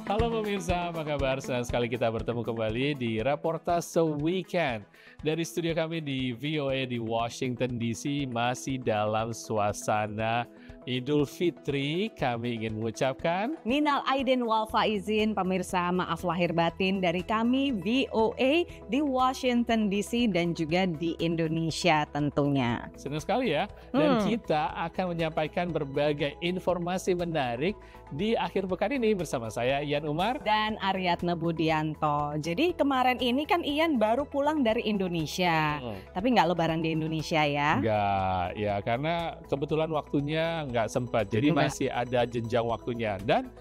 Halo pemirsa, apa kabar? Senang sekali kita bertemu kembali di Reportase Weekend. Dari studio kami di VOA di Washington DC, masih dalam suasana Idul Fitri. Kami ingin mengucapkan Minal Aidin wal Faizin, pemirsa, maaf lahir batin dari kami VOA di Washington DC dan juga di Indonesia tentunya. senang sekali ya. Dan kita akan menyampaikan berbagai informasi menarik di akhir pekan ini bersama saya Ian Umar Dan Aryatna Budianto. Jadi kemarin ini kan Ian baru pulang dari Indonesia, tapi nggak lebaran di Indonesia ya? Enggak, ya karena kebetulan waktunya nggak sempat, jadi masih ada jenjang waktunya. Dan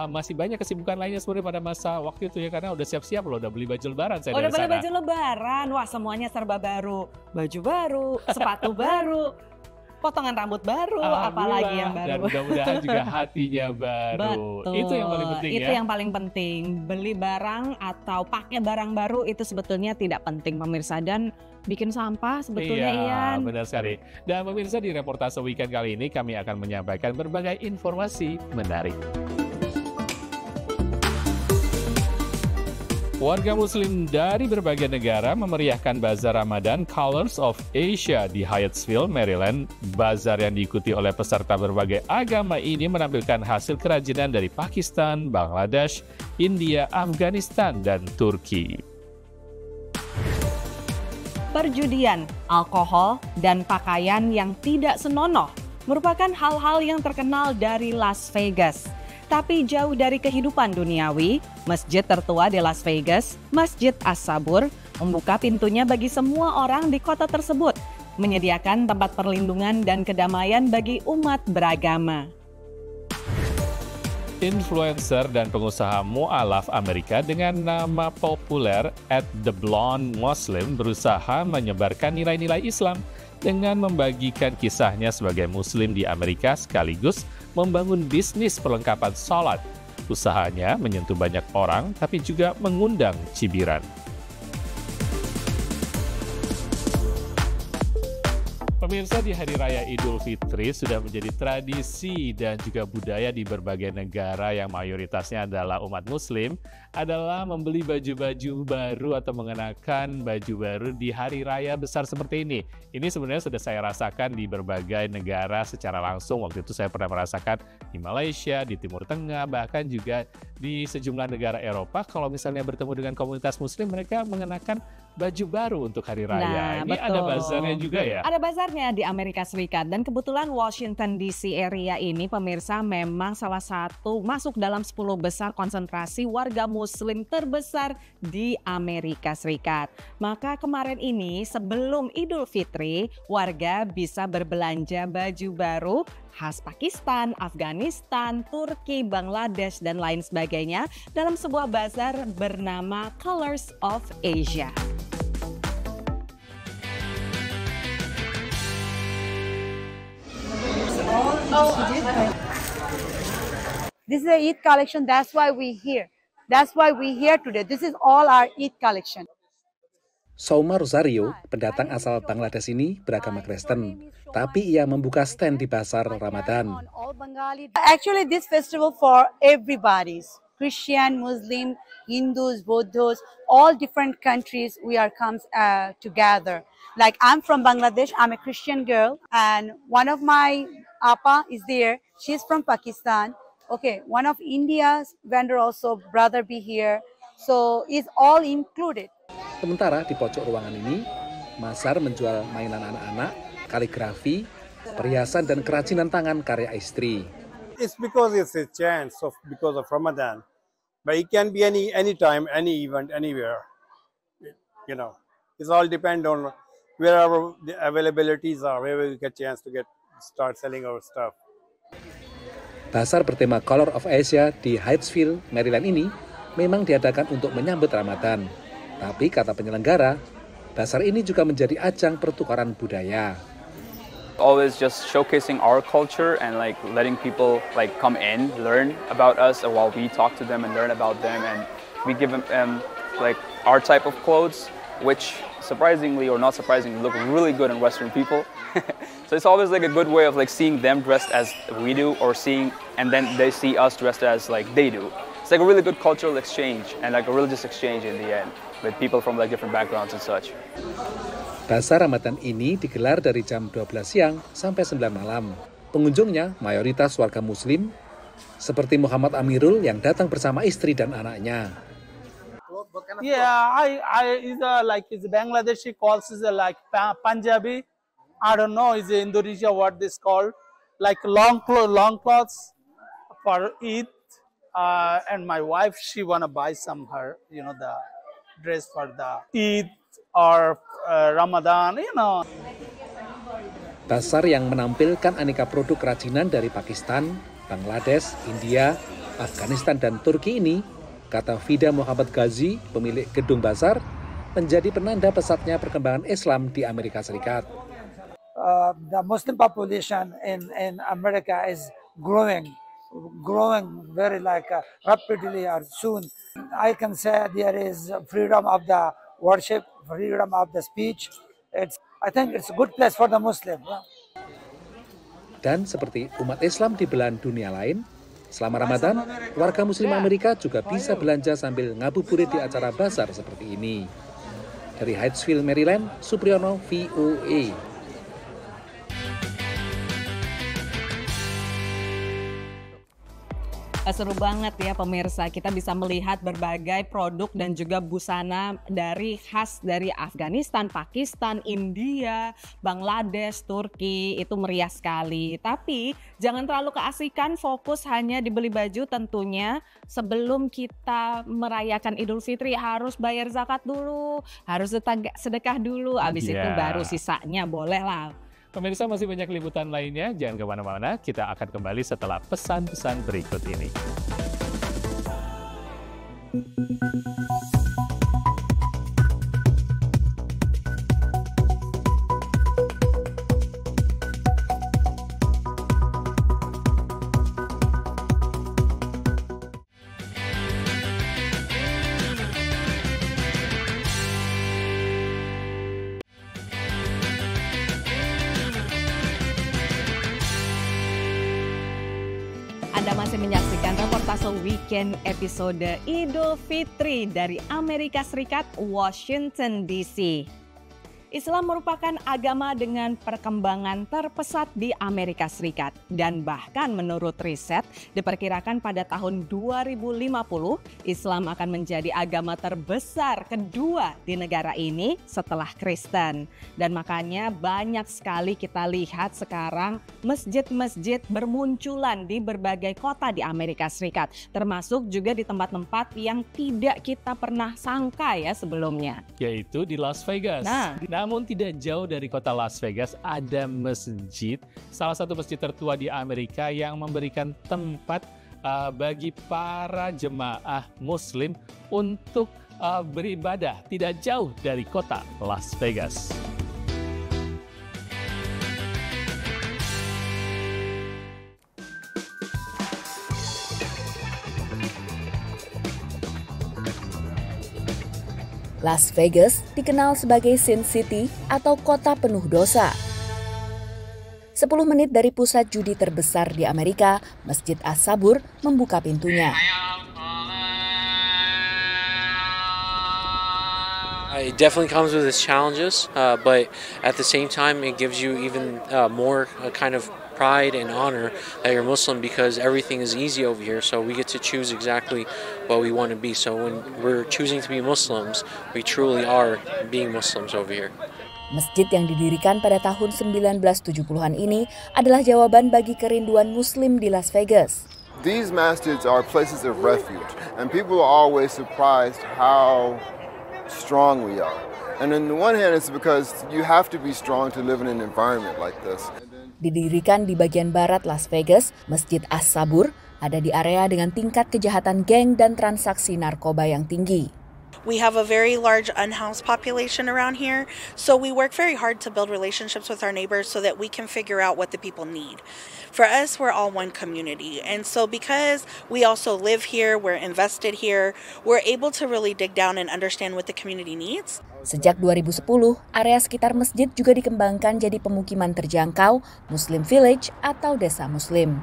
masih banyak kesibukan lainnya sebenarnya pada masa waktu itu ya, karena udah siap-siap loh, udah beli baju lebaran saya Udah dari beli sana. baju lebaran, wah semuanya serba baru. Baju baru, sepatu baru, potongan rambut baru, apalagi yang baru. Dan mudah-mudahan juga hatinya baru. Betul. Itu yang paling penting Itu ya. yang paling penting. Beli barang atau pakai barang baru itu sebetulnya tidak penting pemirsa, dan bikin sampah sebetulnya Iya, Ian. benar sekali. Dan pemirsa, di Reportase Weekend kali ini kami akan menyampaikan berbagai informasi menarik. Warga Muslim dari berbagai negara memeriahkan Bazar Ramadan Colors of Asia di Hyattsville, Maryland. Bazar yang diikuti oleh peserta berbagai agama ini menampilkan hasil kerajinan dari Pakistan, Bangladesh, India, Afghanistan, dan Turki. Perjudian, alkohol, dan pakaian yang tidak senonoh merupakan hal-hal yang terkenal dari Las Vegas. Tapi jauh dari kehidupan duniawi, masjid tertua di Las Vegas, Masjid As-Sabur, membuka pintunya bagi semua orang di kota tersebut, menyediakan tempat perlindungan dan kedamaian bagi umat beragama. Influencer dan pengusaha mu'alaf Amerika dengan nama populer @TheBlondeMuslim berusaha menyebarkan nilai-nilai Islam dengan membagikan kisahnya sebagai Muslim di Amerika sekaligus membangun bisnis perlengkapan sholat. Usahanya menyentuh banyak orang tapi juga mengundang cibiran. Pemirsa, di Hari Raya Idul Fitri sudah menjadi tradisi dan juga budaya di berbagai negara yang mayoritasnya adalah umat Muslim adalah membeli baju-baju baru atau mengenakan baju baru di Hari Raya besar seperti ini. Ini sebenarnya sudah saya rasakan di berbagai negara secara langsung. Waktu itu saya pernah merasakan di Malaysia, di Timur Tengah, bahkan juga di sejumlah negara Eropa. Kalau misalnya bertemu dengan komunitas Muslim, mereka mengenakan baju baru untuk Hari Raya. Ini ada bazarnya juga ya? Ada bazarnya di Amerika Serikat, dan kebetulan Washington DC area ini pemirsa memang salah satu masuk dalam 10 besar konsentrasi warga Muslim terbesar di Amerika Serikat. Maka kemarin ini sebelum Idul Fitri, warga bisa berbelanja baju baru khas Pakistan, Afghanistan, Turki, Bangladesh, dan lain sebagainya dalam sebuah bazar bernama Colors of Asia. This is a Eid collection. That's why we here. That's why we here today. This is all our Eid collection. Souma Rosario, pendatang asal Bangladesh ini beragama Kristen, tapi ia membuka stand di pasar Ramadan. Actually, this festival for everybody's Christian, Muslim, Hindus, Buddhas, all different countries. We are comes together. Like I'm from Bangladesh. I'm a Christian girl, and one of my Appa is there. She's from Pakistan. Okay, one of India's vendor also brother be here. So it's all included. Sementara di pojok ruangan ini, Masar menjual mainan anak-anak, kaligrafi, perhiasan dan kerajinan tangan karya istri. It's because it's a chance because of Ramadan, but it can be any time, any event, anywhere. You know, it's all depend on wherever the availabilities are, wherever we get chance to start selling our stuff. Bazar bertema Color of Asia di Hyattsville, Maryland ini memang diadakan untuk menyambut Ramadan. Tapi kata penyelenggara, bazar ini juga menjadi ajang pertukaran budaya. Always just showcasing our culture and like letting people like come in, learn about us, while we talk to them and learn about them, and we give them like our type of clothes, which surprisingly or not surprisingly look really good on Western people. So it's always like a good way of like seeing them dressed as we do, or seeing and then they see us dressed as like they do. it's like a really good cultural exchange and like a religious exchange in the end with people from like different backgrounds and such. Bazar Ramadan ini digelar dari jam 12 siang sampai 9 malam. Pengunjungnya mayoritas warga Muslim, seperti Muhammad Amirul yang datang bersama istri dan anaknya. Yeah, I is like is Bangladeshi calls is like Punjabi. I don't know is Indonesia what this called, like long clothes for Eid. And my wife she wanna buy some her the dress for the Eid or Ramadan, Bazar yang menampilkan aneka produk kerajinan dari Pakistan, Bangladesh, India, Afghanistan, dan Turki ini, kata Fida Muhammad Ghazi, pemilik gedung bazar, menjadi penanda pesatnya perkembangan Islam di Amerika Serikat. The Muslim population in America is growing very rapidly or soon. I can say there is freedom of the worship, freedom of the speech. I think it's a good place for the Muslim. Dan seperti umat Islam di belahan dunia lain, selama Ramadan, warga Muslim Amerika juga bisa belanja sambil ngabuburit di acara bazar seperti ini. Dari Hyattsville, Maryland, Supriyono, VOA. Seru banget ya pemirsa, kita bisa melihat berbagai produk dan juga busana khas dari Afghanistan, Pakistan, India, Bangladesh, Turki, itu meriah sekali. Tapi jangan terlalu keasikan fokus hanya dibeli baju tentunya. Sebelum kita merayakan Idul Fitri harus bayar zakat dulu, harus sedekah dulu, habis itu baru sisanya boleh lah. Pemirsa, masih banyak liputan lainnya, jangan kemana-mana, kita akan kembali setelah pesan-pesan berikut ini. Anda masih menyaksikan reportase weekend episode Idul Fitri dari Amerika Serikat, Washington DC. Islam merupakan agama dengan perkembangan terpesat di Amerika Serikat dan bahkan menurut riset diperkirakan pada tahun 2050 Islam akan menjadi agama terbesar kedua di negara ini setelah Kristen. Dan makanya banyak sekali kita lihat sekarang masjid-masjid bermunculan di berbagai kota di Amerika Serikat, termasuk juga di tempat-tempat yang tidak kita pernah sangka ya sebelumnya. Yaitu di Las Vegas. Namun tidak jauh dari kota Las Vegas ada masjid, salah satu masjid tertua di Amerika yang memberikan tempat bagi para jemaah Muslim untuk beribadah tidak jauh dari kota Las Vegas. Las Vegas dikenal sebagai Sin City atau kota penuh dosa. 10 menit dari pusat judi terbesar di Amerika, Masjid As-Sabur membuka pintunya. It definitely comes with its challenges, but at the same time it gives you even more kind of pride and honor that you're Muslim because everything is easy over here, so we get to choose exactly what we want to be. So when we're choosing to be Muslims, we truly are being Muslims over here. Masjid yang didirikan pada tahun 1970-an ini adalah jawaban bagi kerinduan Muslim di Las Vegas. These masjids are places of refuge, and people are always surprised how strong we are. And on the one hand, it's because you have to be strong to live in an environment like this. Didirikan di bagian barat Las Vegas, Masjid As-Sabur ada di area dengan tingkat kejahatan geng dan transaksi narkoba yang tinggi. We have a very large unhoused population around here, so we work very hard to build relationships with our neighbors so that we can figure out what the people need. For us, we're all one community, and so because we also live here, we're invested here, we're able to really dig down and understand what the community needs. Sejak 2010, area sekitar masjid juga dikembangkan jadi pemukiman terjangkau, Muslim Village atau desa Muslim.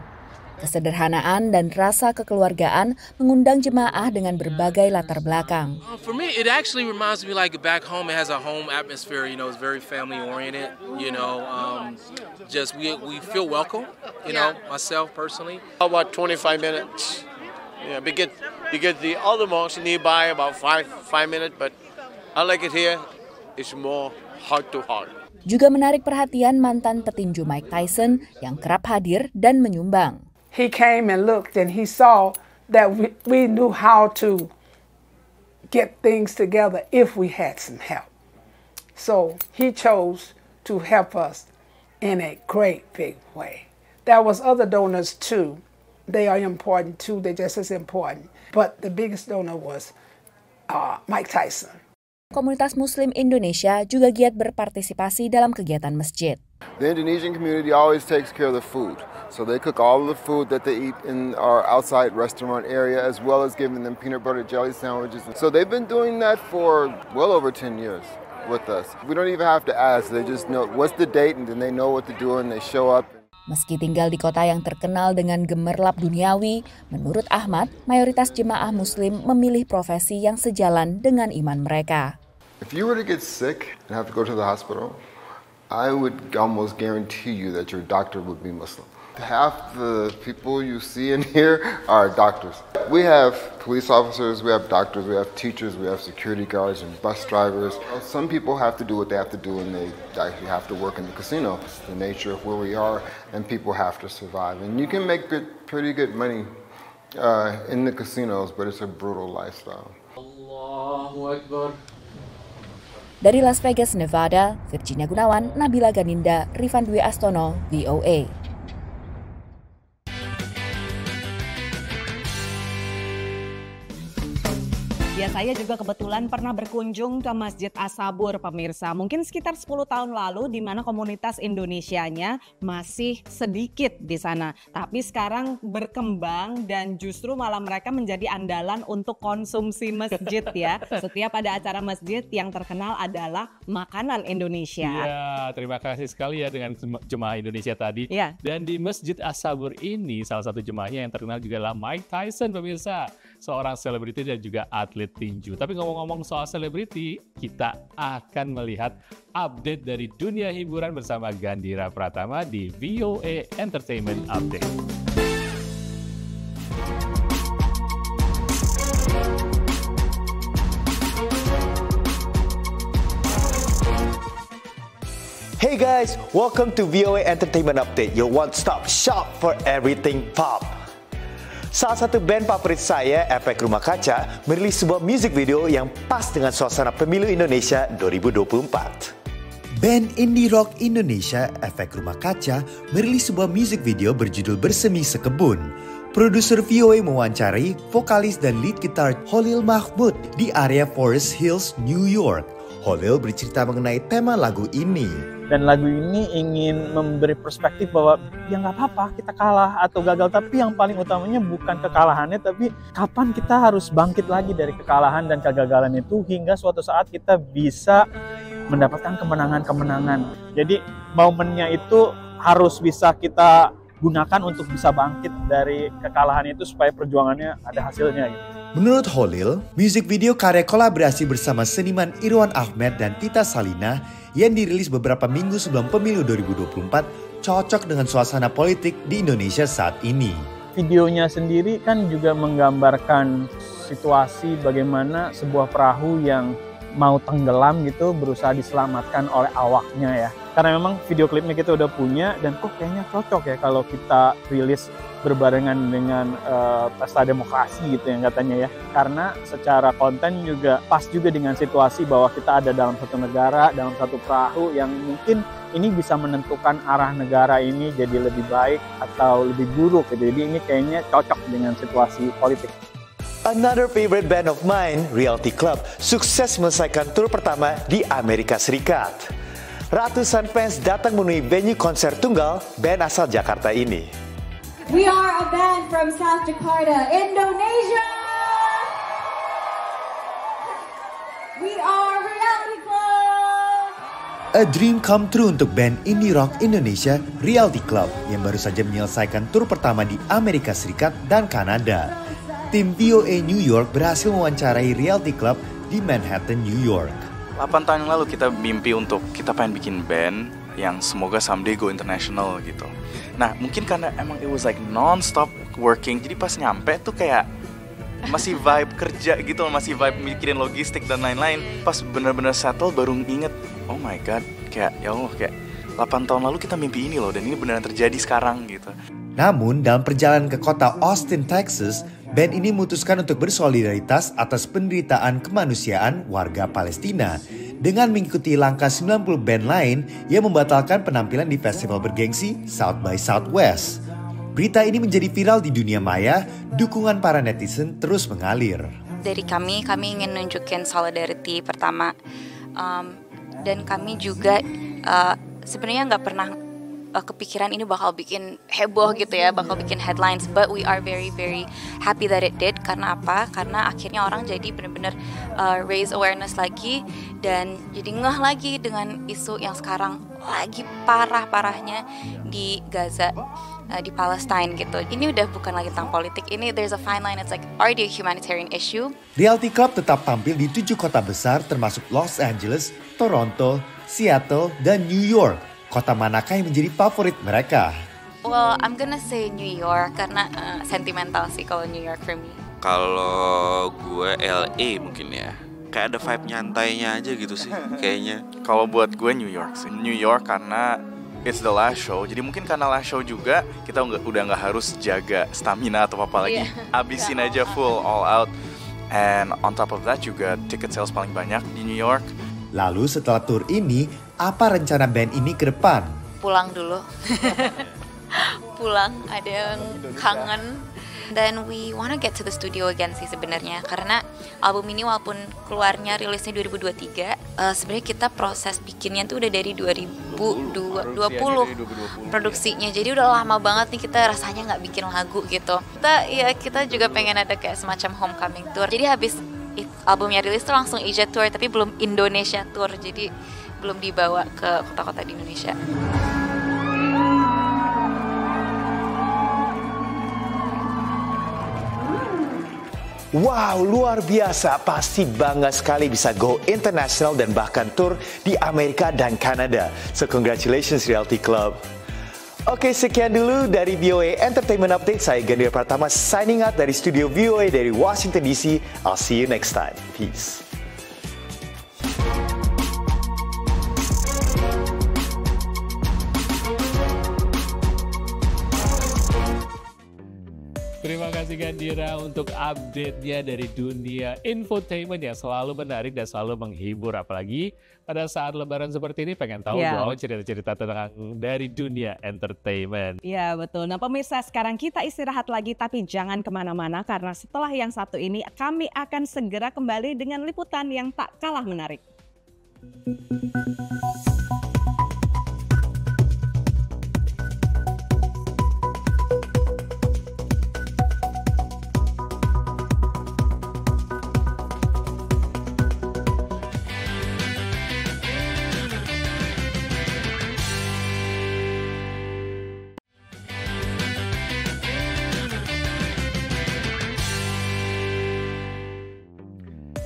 Kesederhanaan dan rasa kekeluargaan mengundang jemaah dengan berbagai latar belakang. For me, it actually reminds me like back home. It has a home atmosphere. You know, it's very family oriented. You know, just we feel welcome. You know, myself personally. About 25 minutes. Yeah, because the other mosques nearby about five minutes. But I like it here. It's more heart to heart. Juga menarik perhatian mantan petinju Mike Tyson yang kerap hadir dan menyumbang. He came and looked and he saw that we knew how to get things together if we had some help. So he chose to help us in a great big way. There was other donors too. They are important too. They're just as important. But the biggest donor was Mike Tyson. Komunitas Muslim Indonesia juga giat berpartisipasi dalam kegiatan masjid. The Indonesian community always takes care of the food. So they cook all of the food that they eat in our outside restaurant area, as well as giving them peanut butter jelly sandwiches. So they've been doing that for well over 10 years with us. We don't even have to ask. They just know what's the date and then they know what to do and they show up. Meski tinggal di kota yang terkenal dengan gemerlap duniawi, menurut Ahmad, mayoritas jemaah Muslim memilih profesi yang sejalan dengan iman mereka. If you were to get sick and have to go to the hospital, I would almost guarantee you that your doctor would be Muslim. Half the people you see in here are doctors. We have police officers, we have doctors, we have teachers, we have security guards and bus drivers. Some people have to do what they have to do and they actually have to work in the casino. It's the nature of where we are and people have to survive. And you can make pretty good money in the casinos, but it's a brutal lifestyle. Allahu Akbar. Dari Las Vegas, Nevada, Virginia Gunawan, Nabila Ganinda, Rifan Dwi Astono, VOA. Ya, saya juga kebetulan pernah berkunjung ke Masjid As-Sabur, pemirsa. Mungkin sekitar 10 tahun lalu, di mana komunitas Indonesianya masih sedikit di sana. Tapi sekarang berkembang dan justru malah mereka menjadi andalan untuk konsumsi masjid ya. Setiap ada acara masjid yang terkenal adalah makanan Indonesia. Iya, terima kasih sekali ya dengan jemaah Indonesia tadi. Ya. Dan di Masjid As-Sabur ini, salah satu jemaahnya yang terkenal juga adalah Mike Tyson, pemirsa. Seorang selebriti dan juga atlet tinju. Tapi ngomong-ngomong soal selebriti, kita akan melihat update dari dunia hiburan bersama Gandhira Pratama di VOA Entertainment Update. Hey guys, welcome to VOA Entertainment Update, your one-stop shop for everything pop. Salah satu band favorit saya, Efek Rumah Kaca, merilis sebuah music video yang pas dengan suasana pemilu Indonesia 2024. Band indie rock Indonesia, Efek Rumah Kaca, merilis sebuah music video berjudul Bersemi Sekebun. Produser VOA mewawancari vokalis dan lead gitar Holil Mahmud di area Forest Hills, New York. Holil bercerita mengenai tema lagu ini. Dan lagu ini ingin memberi perspektif bahwa ya nggak apa-apa kita kalah atau gagal, tapi yang paling utamanya bukan kekalahannya, tapi kapan kita harus bangkit lagi dari kekalahan dan kegagalan itu hingga suatu saat kita bisa mendapatkan kemenangan-kemenangan. Jadi momennya itu harus bisa kita gunakan untuk bisa bangkit dari kekalahan itu supaya perjuangannya ada hasilnya gitu. Menurut Holil, musik video karya kolaborasi bersama seniman Irwan Ahmed dan Tita Salina yang dirilis beberapa minggu sebelum pemilu 2024 cocok dengan suasana politik di Indonesia saat ini. Videonya sendiri kan juga menggambarkan situasi bagaimana sebuah perahu yang mau tenggelam gitu berusaha diselamatkan oleh awaknya ya. Karena memang video klipnya kita udah punya dan kok kayaknya cocok ya kalau kita rilis berbarengan dengan pesta demokrasi gitu yang katanya ya. Karena secara konten juga pas juga dengan situasi bahwa kita ada dalam satu negara, dalam satu perahu yang mungkin ini bisa menentukan arah negara ini jadi lebih baik atau lebih buruk gitu. Jadi ini kayaknya cocok dengan situasi politik. Another favorite band of mine, Reality Club, sukses menyelesaikan tur pertama di Amerika Serikat. Ratusan fans datang memenuhi venue konser tunggal band asal Jakarta ini. We are a band from South Jakarta, Indonesia. We are Reality Club. A dream come true untuk band indie rock Indonesia Reality Club yang baru saja menyelesaikan tur pertama di Amerika Serikat dan Kanada. Tim VOA New York berhasil mewawancarai Reality Club di Manhattan, New York. 8 tahun yang lalu kita mimpi untuk kita pengen bikin band yang semoga someday go international gitu. Nah mungkin karena emang it was like non-stop working, jadi pas nyampe tuh kayak masih vibe kerja gitu, masih vibe mikirin logistik dan lain-lain. Pas bener-bener settle baru inget, oh my god, kayak ya Allah, kayak 8 tahun lalu kita mimpi ini loh, dan ini beneran terjadi sekarang gitu. Namun dalam perjalanan ke kota Austin, Texas, band ini memutuskan untuk bersolidaritas atas penderitaan kemanusiaan warga Palestina dengan mengikuti langkah 90 band lain yang membatalkan penampilan di festival bergengsi South by Southwest. Berita ini menjadi viral di dunia maya, dukungan para netizen terus mengalir. Dari kami ingin nunjukin solidarity pertama, dan kami juga sebenarnya nggak pernah kepikiran ini bakal bikin heboh gitu ya, bakal bikin headlines, but we are very very happy that it did. Karena apa? Karena akhirnya orang jadi benar-benar raise awareness lagi dan jadi ngeh lagi dengan isu yang sekarang lagi parah-parahnya di Gaza, di Palestine gitu. Ini udah bukan lagi tentang politik, ini there's a fine line, it's like already a humanitarian issue. Reality Club tetap tampil di 7 kota besar termasuk Los Angeles, Toronto, Seattle, dan New York. Kota manakah yang menjadi favorit mereka? Well, I'm gonna say New York karena sentimental sih kalau New York for me. Kalau gue LA mungkin ya. Kayak ada vibe nyantainya aja gitu sih kayaknya. Kalau buat gue New York sih. New York karena it's the last show. Jadi mungkin karena last show juga kita udah nggak harus jaga stamina atau apa lagi. Abisin aja full all out. And on top of that juga ticket sales paling banyak di New York. Lalu setelah tur ini, apa rencana band ini ke depan? Pulang dulu. Pulang, ada yang kangen. Dan we wanna get to the studio again sih sebenarnya. Karena album ini walaupun keluarnya rilisnya 2023, sebenarnya kita proses bikinnya tuh udah dari 2020 produksinya. Jadi udah lama banget nih kita rasanya nggak bikin lagu gitu. Kita juga pengen ada kayak semacam homecoming tour. Jadi habis albumnya rilis tuh langsung Asia Tour, tapi belum Indonesia Tour, jadi belum dibawa ke kota-kota di Indonesia. Wow, luar biasa. Pasti bangga sekali bisa go international dan bahkan tour di Amerika dan Kanada. So congratulations Reality Club. Oke, sekian dulu dari VOA Entertainment Update. Saya Gandir Pratama signing out dari studio VOA dari Washington DC. I'll see you next time. Peace. Terima kasih Gandira untuk update-nya dari dunia infotainment yang selalu menarik dan selalu menghibur. Apalagi pada saat lebaran seperti ini pengen tahu dong cerita-cerita tentang dari dunia entertainment. Iya betul. Nah pemirsa, sekarang kita istirahat lagi tapi jangan kemana-mana karena setelah yang satu ini kami akan segera kembali dengan liputan yang tak kalah menarik.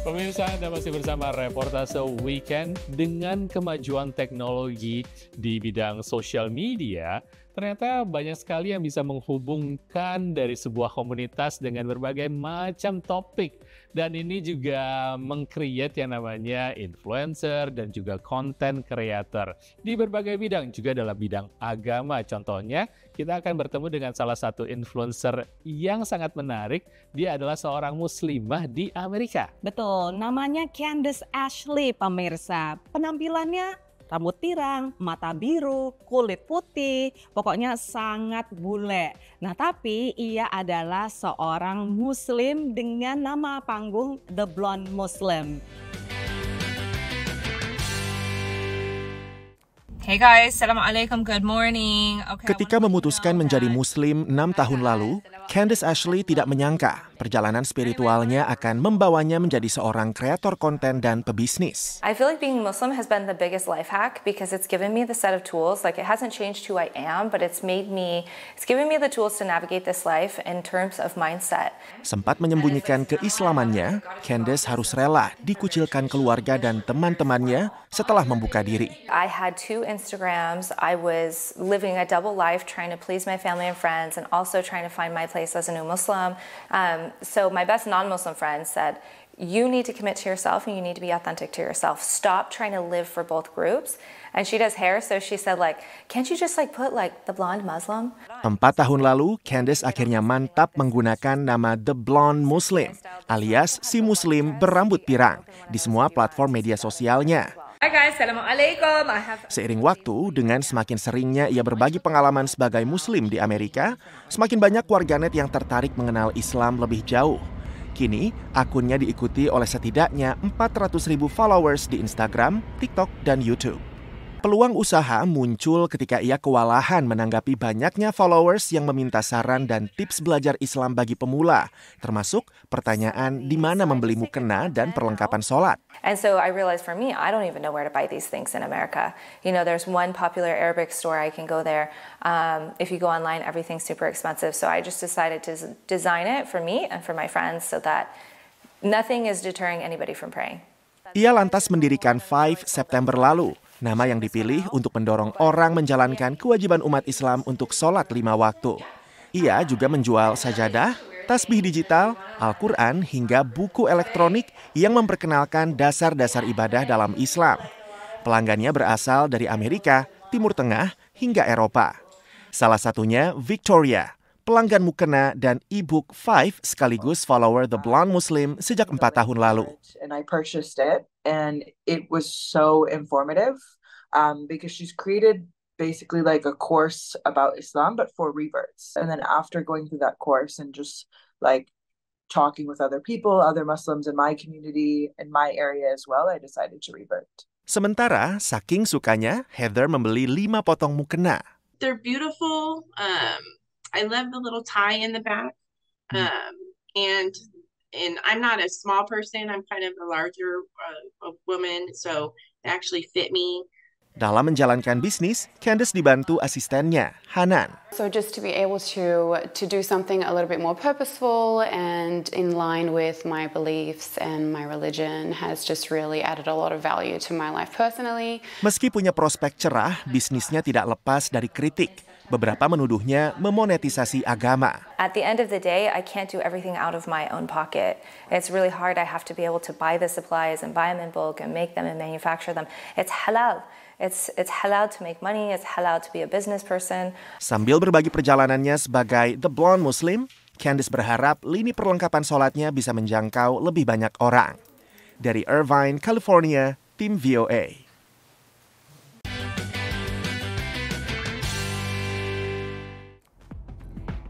Pemirsa, Anda masih bersama Reportase Weekend. Dengan kemajuan teknologi di bidang sosial media, ternyata banyak sekali yang bisa menghubungkan dari sebuah komunitas dengan berbagai macam topik. Dan ini juga meng-create yang namanya influencer dan juga content creator di berbagai bidang, juga dalam bidang agama. Contohnya, kita akan bertemu dengan salah satu influencer yang sangat menarik. Dia adalah seorang muslimah di Amerika. Betul, namanya Candace Ashley, pemirsa. Penampilannya rambut pirang, mata biru, kulit putih, pokoknya sangat bule. Nah tapi ia adalah seorang muslim dengan nama panggung The Blonde Muslim. Hey guys, Assalamualaikum, good morning. Ketika memutuskan menjadi Muslim 6 tahun lalu, Candace Ashley tidak menyangka perjalanan spiritualnya akan membawanya menjadi seorang kreator konten dan pebisnis. I feel like being Muslim has been the biggest life hack because it's given me the set of tools. Like it hasn't changed who I am, but it's given me the tools to navigate this life in terms of mindset. Sempat menyembunyikan keislamannya, Candace harus rela dikucilkan keluarga dan teman-temannya setelah membuka diri. I had 2 Instagrams. I was living a double life, trying to please my family and friends, and also trying to find my place as a new Muslim. So my best non-Muslim friend said, you need to commit to yourself and you need to be authentic to yourself. Stop trying to live for both groups. And she does hair, so she said can't you just put the blonde Muslim? 4 tahun lalu, Candace akhirnya mantap menggunakan nama The Blonde Muslim, alias si Muslim berambut pirang, di semua platform media sosialnya. Hi guys, Assalamualaikum. Seiring waktu, dengan semakin seringnya ia berbagi pengalaman sebagai Muslim di Amerika, semakin banyak warganet yang tertarik mengenal Islam lebih jauh. Kini, akunnya diikuti oleh setidaknya 400.000 followers di Instagram, TikTok, dan YouTube. Peluang usaha muncul ketika ia kewalahan menanggapi banyaknya followers yang meminta saran dan tips belajar Islam bagi pemula, termasuk pertanyaan di mana membeli mukena dan perlengkapan sholat. And so I realized for me, I don't even know where to buy these things in America. You know, there's one popular Arabic store, I can go there. If you go online, everything's super expensive. So I just decided to design it for me and for my friends so that nothing is deterring anybody from praying. Ia lantas mendirikan 5 September lalu, nama yang dipilih untuk mendorong orang menjalankan kewajiban umat Islam untuk sholat 5 waktu. Ia juga menjual sajadah, tasbih digital, Al-Quran, hingga buku elektronik yang memperkenalkan dasar-dasar ibadah dalam Islam. Pelanggannya berasal dari Amerika, Timur Tengah, hingga Eropa. Salah satunya Victoria, pelanggan mukena dan e-book 5 sekaligus follower The Blonde Muslim sejak 4 tahun lalu. And I purchased it, and it was so informative because she's created basically like a course about Islam, but for reverts. And then after going through that course and just talking with other people, other Muslims in my community, in my area as well, I decided to revert. Sementara, saking sukanya, Heather membeli 5 potong mukena. They're beautiful. I love the little tie in the back. And I'm not a small person. I'm kind of a larger woman, so it actually fit me. Dalam menjalankan bisnis, Candace dibantu asistennya, Hanan. So just to be able to do something a little bit more purposeful and in line with my beliefs and my religion has just really added a lot of value to my life personally. Meski punya prospek cerah, bisnisnya tidak lepas dari kritik. Beberapa menuduhnya memonetisasi agama. At the end of the day, I can't do everything out of my own pocket. It's really hard. I have to be able to buy the supplies and buy them in bulk and make them and manufacture them. It's halal. It's halal to make money. It's halal to be a business person. Sambil berbagi perjalanannya sebagai The Blonde Muslim, Candace berharap lini perlengkapan sholatnya bisa menjangkau lebih banyak orang. Dari Irvine, California, tim VOA.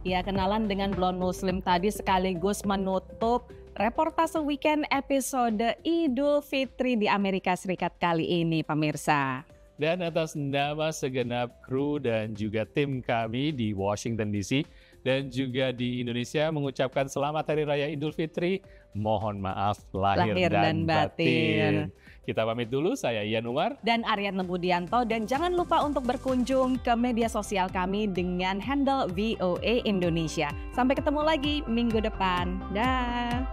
Ya, kenalan dengan Blonde Muslim tadi sekaligus menutup reportase weekend episode Idul Fitri di Amerika Serikat kali ini, pemirsa. Dan atas nama segenap kru dan juga tim kami di Washington DC dan juga di Indonesia mengucapkan selamat Hari Raya Idul Fitri. Mohon maaf lahir dan batin. Kita pamit dulu, saya Ian Umar. Dan Ariadna Budianto. Dan jangan lupa untuk berkunjung ke media sosial kami dengan handle VOA Indonesia. Sampai ketemu lagi minggu depan. Dah.